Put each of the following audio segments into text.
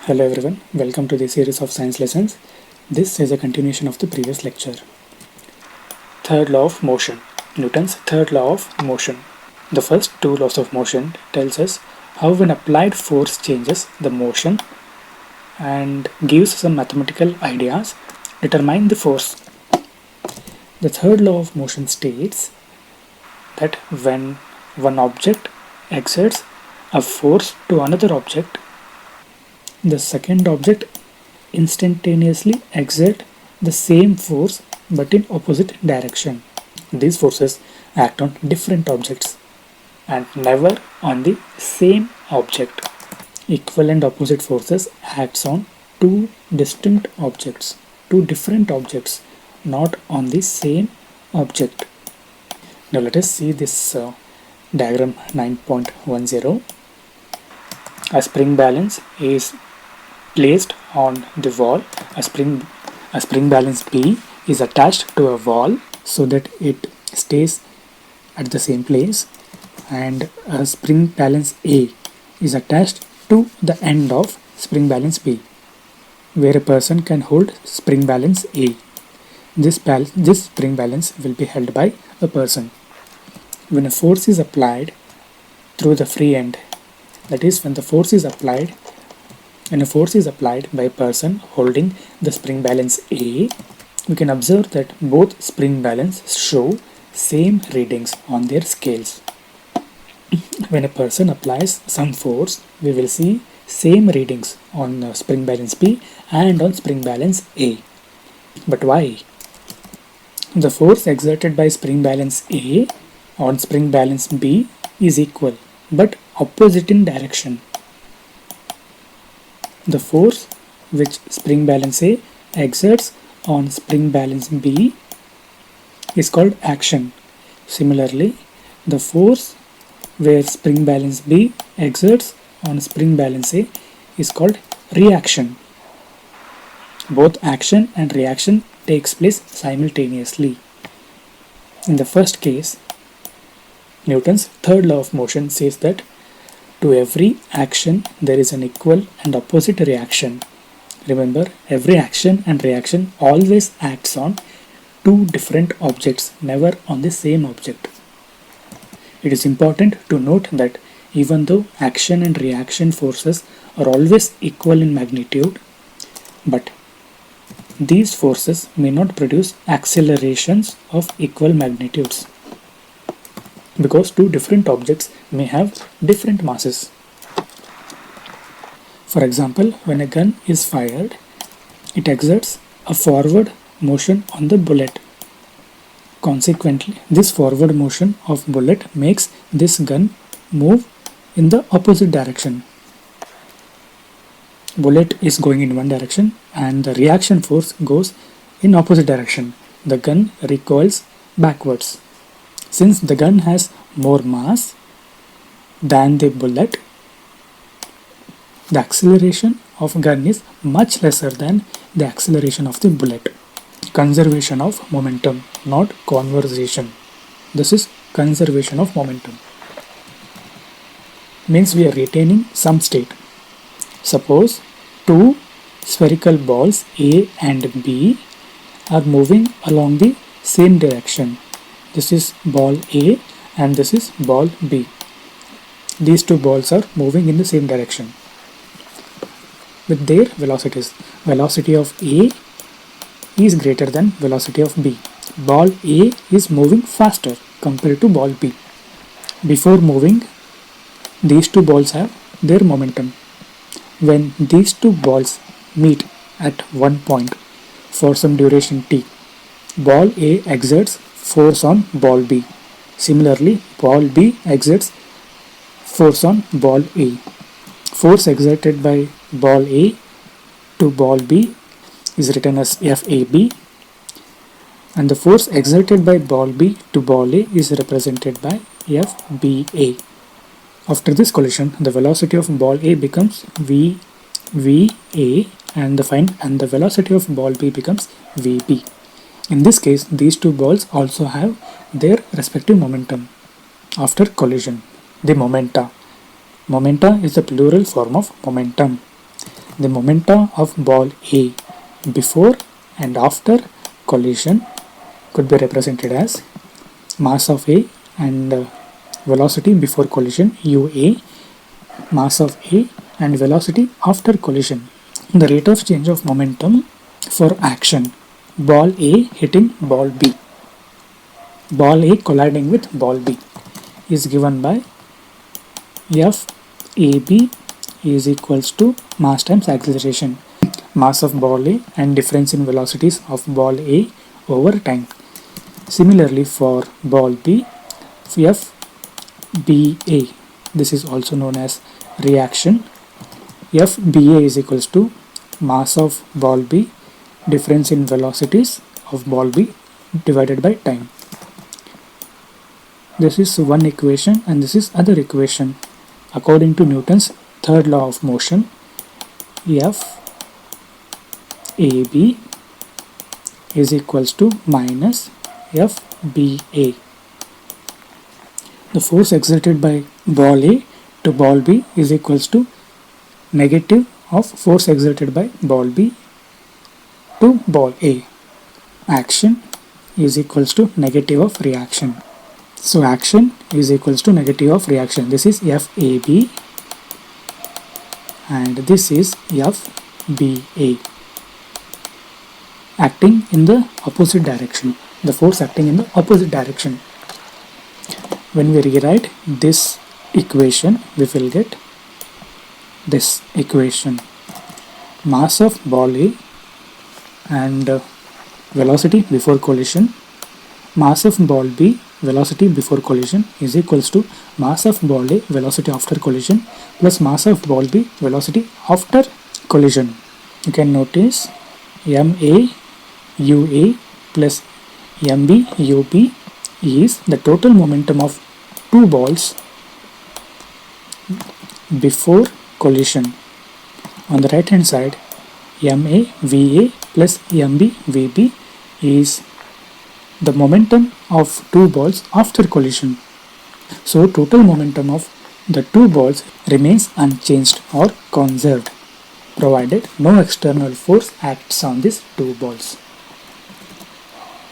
Hello everyone, welcome to the series of science lessons. This is a continuation of the previous lecture. Third law of motion. Newton's third law of motion. The first two laws of motion tells us how an applied force changes the motion and gives some mathematical ideas determine the force. The third law of motion states that when one object exerts a force to another object, the second object instantaneously exert the same force but in opposite direction. These forces act on different objects and never on the same object. Equal and opposite forces acts on two distinct objects, two different objects, not on the same object. Now let us see this diagram 9.10. A spring balance is placed on the wall. A spring balance B is attached to a wall so that it stays at the same place, and a spring balance A is attached to the end of spring balance B, where a person can hold spring balance A. This spring balance will be held by a person. When a force is applied through the free end, that is when a force is applied by a person holding the spring balance A, we can observe that both spring balance show same readings on their scales. When a person applies some force, we will see same readings on spring balance B and on spring balance A. But why? The force exerted by spring balance A on spring balance B is equal but opposite in direction. The force which spring balance A exerts on spring balance B is called action. Similarly, the force where spring balance B exerts on spring balance A is called reaction. Both action and reaction takes place simultaneously. In the first case, Newton's third law of motion says that to every action there is an equal and opposite reaction. Remember, every action and reaction always acts on two different objects, never on the same object. It is important to note that even though action and reaction forces are always equal in magnitude, but these forces may not produce accelerations of equal magnitudes, because two different objects may have different masses. For example, when a gun is fired, it exerts a forward motion on the bullet. Consequently, this forward motion of bullet makes this gun move in the opposite direction. Bullet is going in one direction and the reaction force goes in opposite direction. The gun recoils backwards. Since the gun has more mass than the bullet, the acceleration of gun is much lesser than the acceleration of the bullet. Conservation of momentum, not conversation. This is conservation of momentum. Means we are retaining some state. Suppose two spherical balls A and B are moving along the same direction. This is ball A and this is ball B. These two balls are moving in the same direction with their velocities. Velocity of A is greater than velocity of B. Ball A is moving faster compared to ball B. Before moving, these two balls have their momentum. When these two balls meet at one point for some duration t, ball A exerts force on ball B. Similarly, ball B exerts force on ball A. Force exerted by ball A to ball B is written as FAB, and the force exerted by ball B to ball A is represented by FBA. After this collision, the velocity of ball A becomes VA and the velocity of ball B becomes VB. In this case, these two balls also have their respective momentum after collision, the momenta. Momenta is the plural form of momentum. the momenta of ball A before and after collision could be represented as mass of A and velocity before collision UA, mass of A and velocity after collision. The rate of change of momentum for action, ball A hitting ball B, ball A colliding with ball B, is given by FAB is equals to mass times acceleration, mass of ball A and difference in velocities of ball A over time. Similarly for ball B, FBA, this is also known as reaction, FBA is equals to mass of ball B, difference in velocities of ball B divided by time. This is one equation and this is other equation. According to Newton's third law of motion, FAB is equals to minus FBA. The force exerted by ball A to ball B is equals to negative of force exerted by ball B to ball A. Action is equals to negative of reaction. So action is equals to negative of reaction. This is FAB and this is FBA. Acting in the opposite direction. The force acting in the opposite direction. When we rewrite this equation, we will get this equation. Mass of ball A and velocity before collision, mass of ball B, velocity before collision is equals to mass of ball A, velocity after collision plus mass of ball B, velocity after collision. You can notice MA UA plus MB UB is the total momentum of two balls before collision. On the right hand side, MA VA plus MB VB is the momentum of two balls after collision. So total momentum of the two balls remains unchanged or conserved, provided no external force acts on these two balls.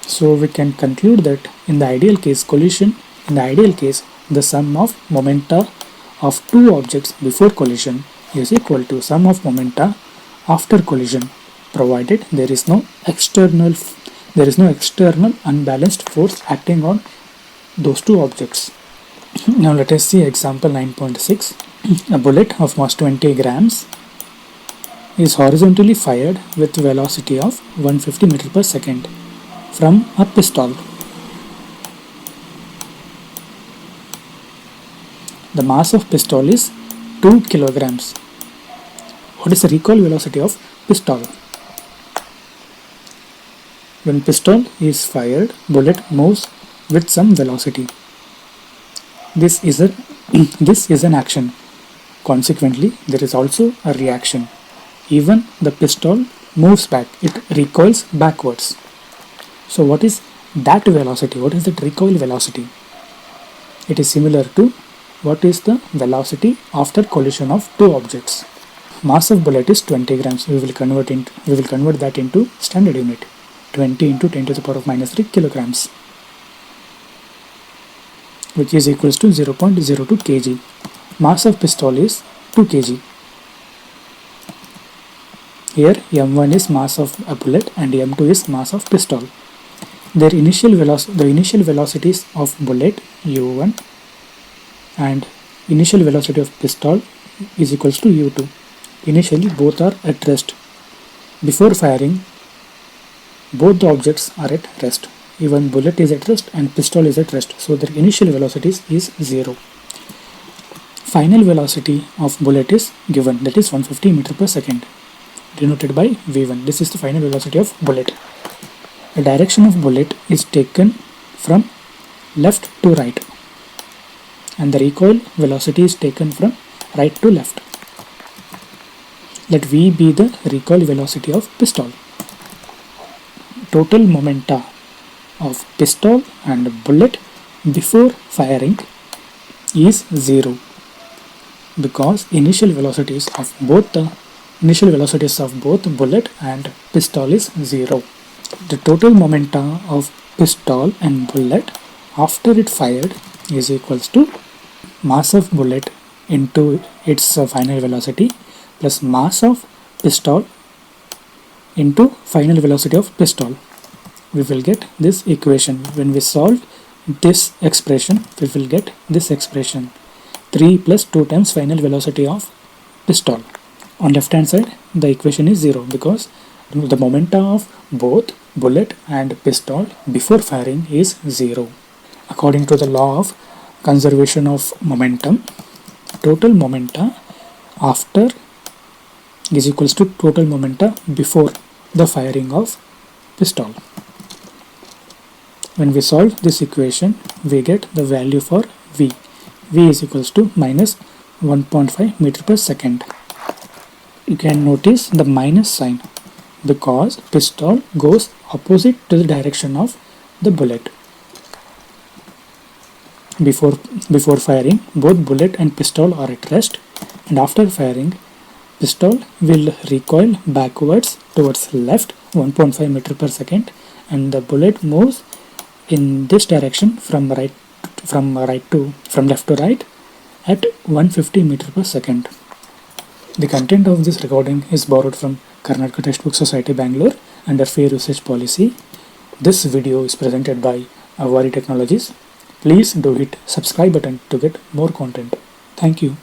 So we can conclude that in the ideal case the sum of momenta of two objects before collision is equal to sum of momenta after collision, provided there is no external unbalanced force acting on those two objects. Now let us see example 9.6. A bullet of mass 20 grams is horizontally fired with velocity of 150 meter per second from a pistol. The mass of pistol is 2 kilograms. What is the recoil velocity of pistol? When pistol is fired, bullet moves with some velocity. This is an action. Consequently, there is also a reaction. Even the pistol moves back, it recoils backwards. So what is that velocity? What is that recoil velocity? It is similar to what is the velocity after collision of two objects. Mass of bullet is 20 grams. We will convert that into standard unit. 20 into 10 to the power of minus 3 kilograms, which is equals to 0.02 kg. Mass of pistol is 2 kg. Here m1 is mass of a bullet and m2 is mass of pistol. The initial velocities of bullet u1 and initial velocity of pistol is equals to u2. Initially both are at rest. Before firing, both the objects are at rest. Even bullet is at rest and pistol is at rest. So their initial velocities is 0. Final velocity of bullet is given, that is 150 meter per second, denoted by v1. This is the final velocity of bullet. The direction of bullet is taken from left to right and the recoil velocity is taken from right to left. Let v be the recoil velocity of pistol. Total momenta of pistol and bullet before firing is 0 because initial velocities of both the Initial velocities of both bullet and pistol is 0. The total momenta of pistol and bullet after it fired is equals to mass of bullet into its final velocity plus mass of pistol into final velocity of pistol. We will get this equation. When we solve this expression, we will get this expression 3 plus 2 times final velocity of pistol. On left hand side the equation is 0 because the momenta of both bullet and pistol before firing is 0. According to the law of conservation of momentum, total momenta after is equals to total momenta before the firing of pistol. When we solve this equation, we get the value for V. V is equals to minus 1.5 meter per second. You can notice the minus sign because pistol goes opposite to the direction of the bullet. Before firing, both bullet and pistol are at rest, and after firing, pistol will recoil backwards towards left 1.5 meter per second, and the bullet moves in this direction from left to right at 150 meter per second. The content of this recording is borrowed from Karnataka Textbook Society, Bangalore under Fair Usage Policy. This video is presented by Avari Technologies. Please do hit subscribe button to get more content. Thank you.